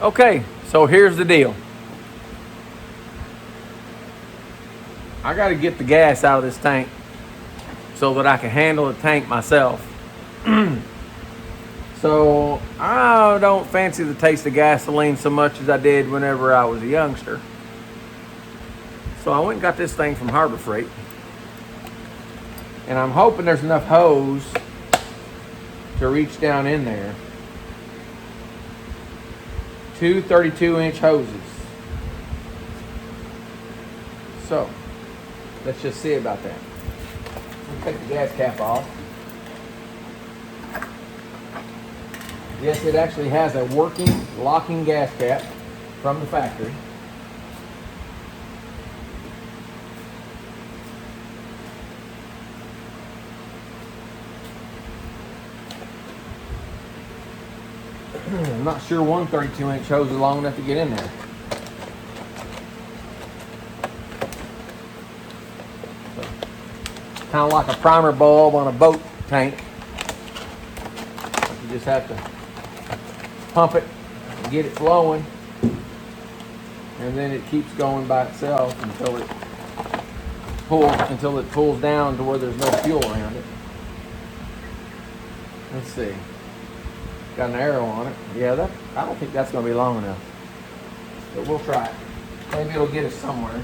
Okay, so here's the deal. I got to get the gas out of this tank so that I can handle the tank myself. So I don't fancy the taste of gasoline so much as I did whenever I was a youngster. So I went and got this thing from Harbor Freight. And I'm hoping there's enough hose to reach down in there. Two 32-inch hoses. So let's just see about that. Let's take the gas cap off. Yes, it actually has a working locking gas cap from the factory. I'm not sure one 32-inch hose is long enough to get in there. So, kind of like a primer bulb on a boat tank. You just have to pump it and get it flowing, and then it keeps going by itself until it pulls down to where there's no fuel around it. Let's see. Got an arrow on it. Yeah, I don't think that's going to be long enough, but we'll try it. Maybe it'll get us somewhere.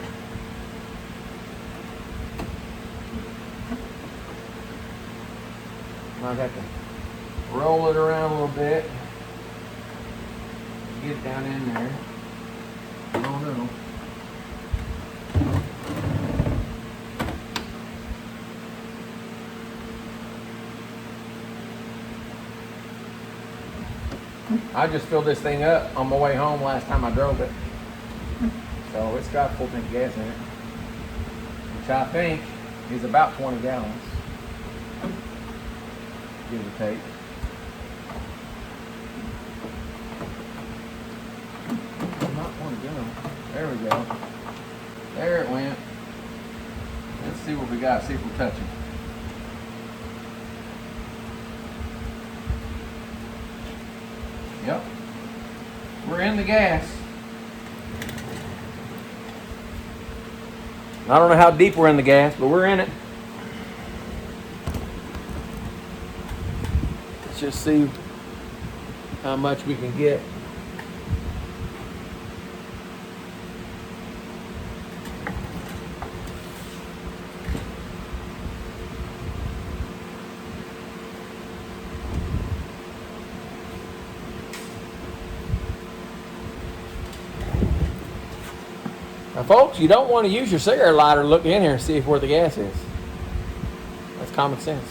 Might have to roll it around a little bit. Get it down in there. Oh no. I just filled this thing up on my way home last time I drove it. So it's got a full tank of gas in it, which I think is about 20 gallons. Give or take. There we go. There it went. Let's see what we got. See if we're touching. Yep. We're in the gas. I don't know how deep we're in the gas, but we're in it. Let's just see how much we can get. Now, folks, you don't want to use your cigarette lighter to look in here and see where the gas is. That's common sense.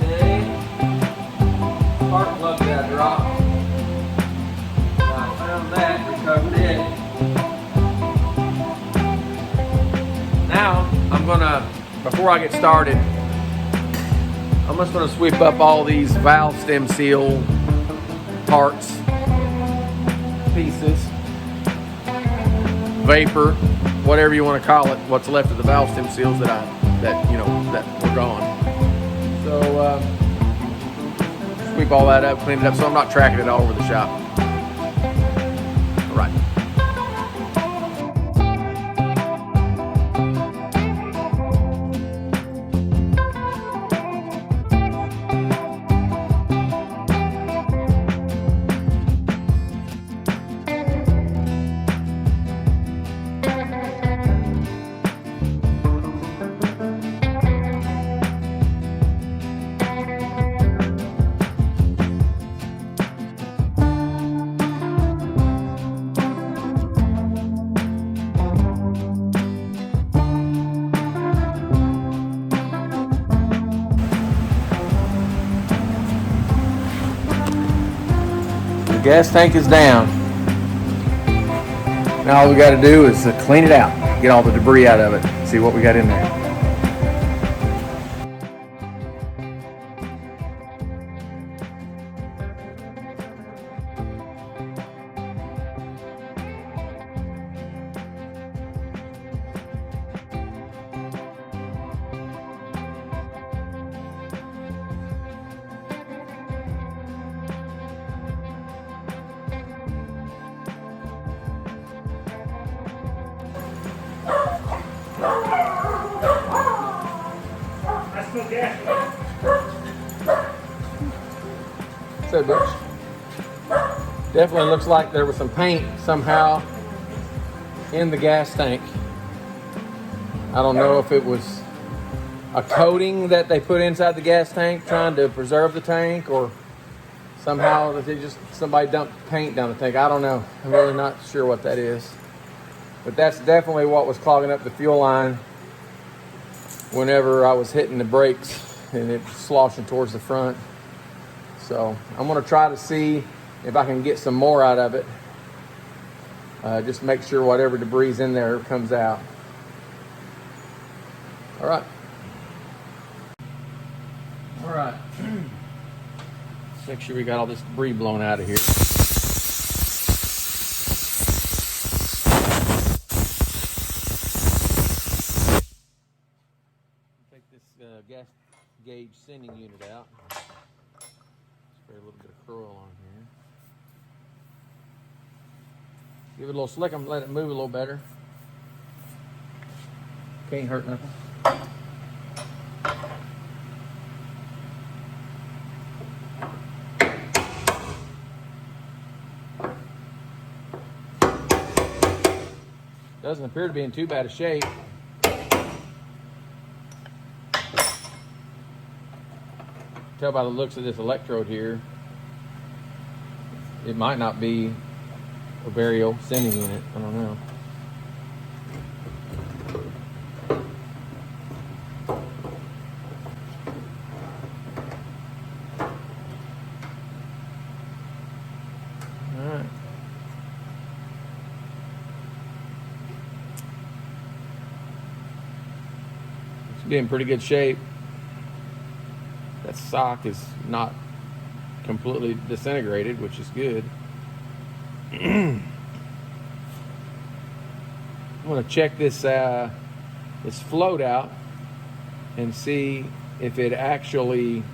Okay. Spark plug got dropped. I found that, recovered it. Now, I'm gonna, before I get started, I'm just gonna sweep up all these valve stem seal parts, pieces, vapor, whatever you want to call it, what's left of the valve stem seals that were gone. So sweep all that up, clean it up, so I'm not tracking it all over the shop. All right. Gas tank is down. Now all we got to do is clean it out, get all the debris out of it, see what we got in there. That's no gas. So, Butch. Definitely looks like there was some paint somehow in the gas tank. I don't know if it was a coating that they put inside the gas tank trying to preserve the tank, or somehow that they just somebody dumped paint down the tank. I don't know. I'm really not sure what that is. But that's definitely what was clogging up the fuel line whenever I was hitting the brakes and it was sloshing towards the front. So I'm gonna try to see if I can get some more out of it. Just make sure whatever debris in there comes out. All right. All right. Make sure we got all this debris blown out of here. Take this gas gauge sending unit out. Spray a little bit of Kroil on here. Give it a little slick and let it move a little better. Can't hurt nothing. Doesn't appear to be in too bad a shape. Tell by the looks of this electrode here, it might not be a very old sending unit. I don't know. All right. It's be in pretty good shape. That sock is not completely disintegrated, which is good. I'm going to check this float out and see if it actually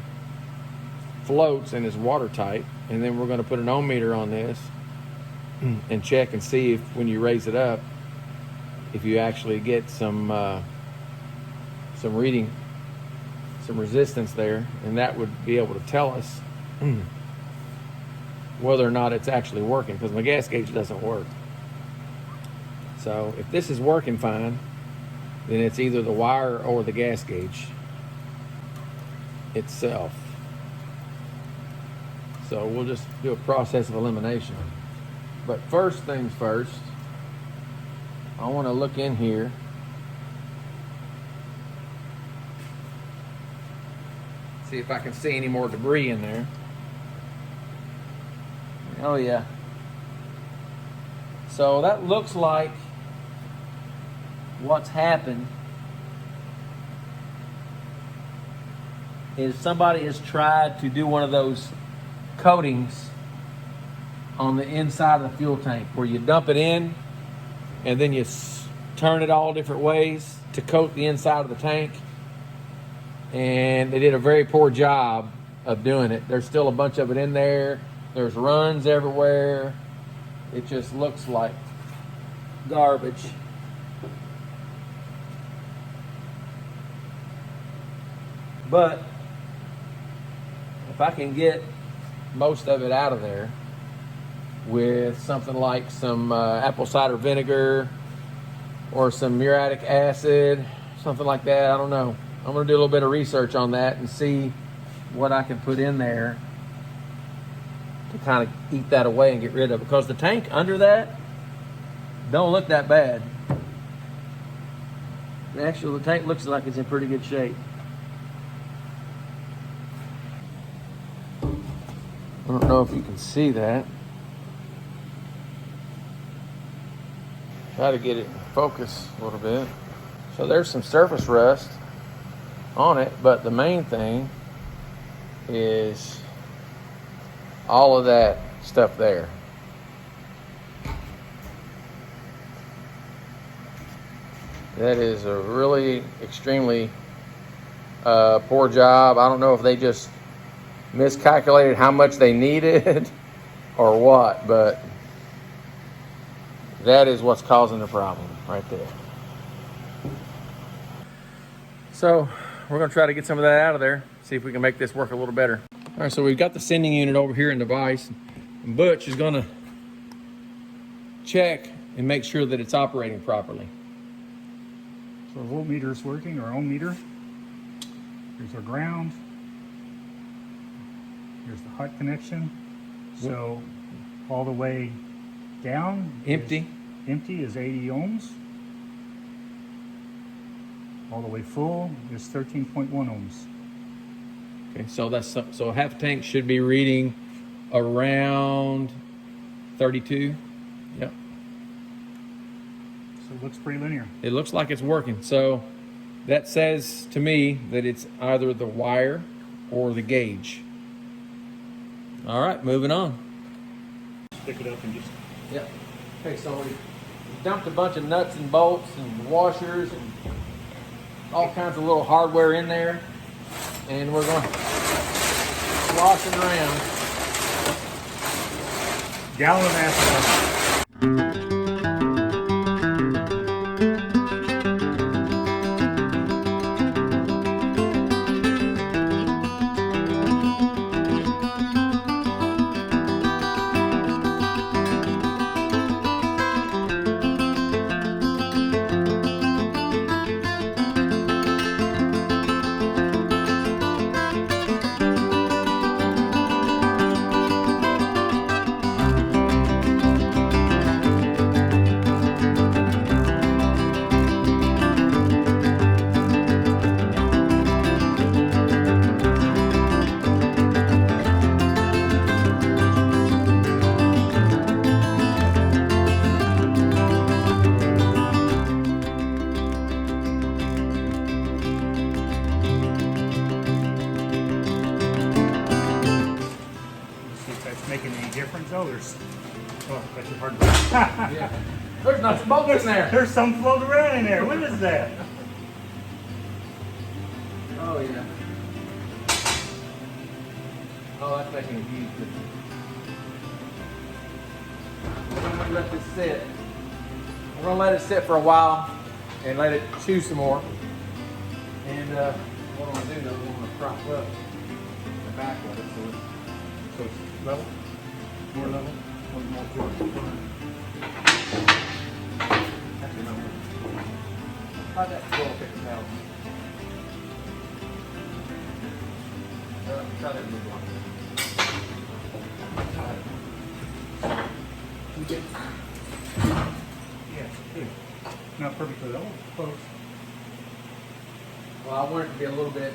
floats and is watertight, and then we're going to put an ohm meter on this and check and see if when you raise it up, if you actually get some reading, some resistance there, and that would be able to tell us whether or not it's actually working, because my gas gauge doesn't work. So if this is working fine, then it's either the wire or the gas gauge itself. So we'll just do a process of elimination. But first things first, I want to look in here. See if I can see any more debris in there. Oh yeah. So that looks like what's happened is somebody has tried to do one of those coatings on the inside of the fuel tank where you dump it in and then you turn it all different ways to coat the inside of the tank. And they did a very poor job of doing it. There's still a bunch of it in there. There's runs everywhere. It just looks like garbage. But if I can get most of it out of there with something like some apple cider vinegar or some muriatic acid, something like that, I don't know. I'm going to do a little bit of research on that and see what I can put in there to kind of eat that away and get rid of it. Because the tank under that don't look that bad. Actually, the tank looks like it's in pretty good shape. I don't know if you can see that. Try to get it in focus a little bit. So there's some surface rust on it, but the main thing is all of that stuff there. That is a really extremely poor job. I don't know if they just miscalculated how much they needed or what, but that is what's causing the problem right there. So we're gonna try to get some of that out of there, see if we can make this work a little better. All right, so we've got the sending unit over here in the vise, and Butch is gonna check and make sure that it's operating properly. So our voltmeter is working, our ohm meter. Here's our ground. Here's the hot connection. So all the way down Empty is 80 ohms. All the way full is 13.1 ohms. Okay, so that's so half a tank should be reading around 32. Yep. So it looks pretty linear. It looks like it's working. So that says to me that it's either the wire or the gauge. All right, moving on. Stick it up and just... Yep. Okay, so we dumped a bunch of nuts and bolts and washers and all kinds of little hardware in there. And we're going to wash it around. Gallon of acid. Making any difference? Oh, that's hard. Yeah. There's not smoke in there. There's some floating around in there. What is that? Oh, yeah. Oh, that's making a huge difference. We're going to let this sit. We're going to let it sit for a while and let it chew some more. And what I'm going to do, though, we're going to prop up the back of it so it's level. More level. One more forward. Actually, no. How'd that 1250 pounds? Try that move on. Yes, good. Not perfectly level, close. Well, I want it to be a little bit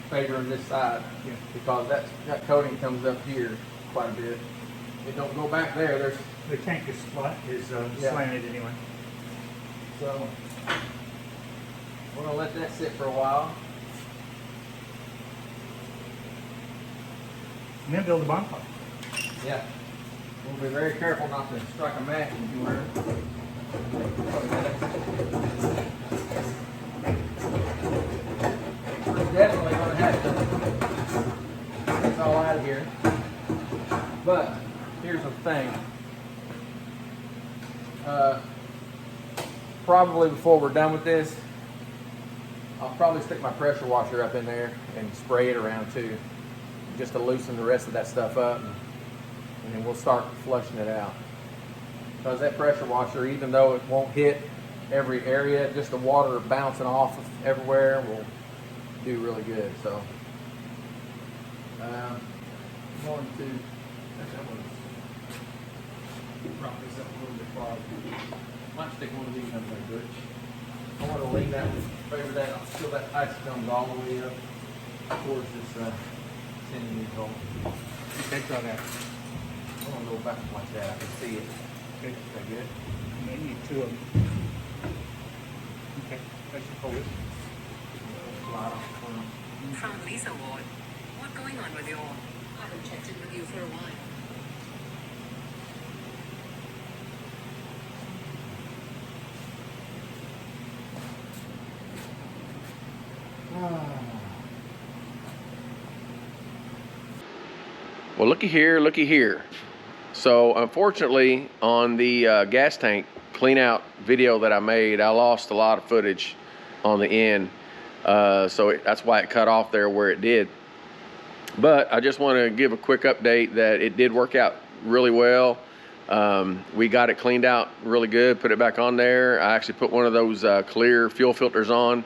favoring this side, Yeah. because that coating comes up here quite a bit. It don't go back there. There's The tank is flat, Yeah. slanted anyway. so we're gonna let that sit for a while. And then build a bonfire. Yeah. We'll be very careful not to strike a match anywhere. We're definitely gonna have to get this all out of here. But here's the thing. Probably before we're done with this, I'll probably stick my pressure washer up in there and spray it around too, just to loosen the rest of that stuff up, and then we'll start flushing it out. Because that pressure washer, even though it won't hit every area, just the water bouncing off of everywhere will do really good. So I'm going to prop this up a little bit farther. Might stick one of these up there, Butch. I want to lean that, favor that, until that ice comes all the way up towards this sending unit hole. Okay, try that. I'm going to go back like that. I can see it. Okay. Is that good? You may need two of them. Okay, that should hold it. Slide off the corner. From Lisa Ward. What's going on with your... I haven't checked in with you for a while. Well, looky here. So unfortunately, on the gas tank clean out video that I made, I lost a lot of footage on the end. That's why it cut off there where it did. But I just want to give a quick update that it did work out really well. We got it cleaned out really good, put it back on there. I actually put one of those clear fuel filters on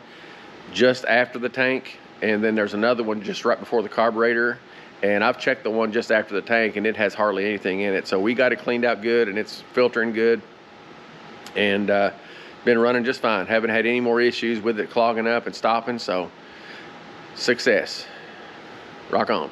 just after the tank, and then there's another one just right before the carburetor. And I've checked the one just after the tank, and it has hardly anything in it. So we got it cleaned out good, and it's filtering good, and been running just fine. Haven't had any more issues with it clogging up and stopping, so success. Rock on.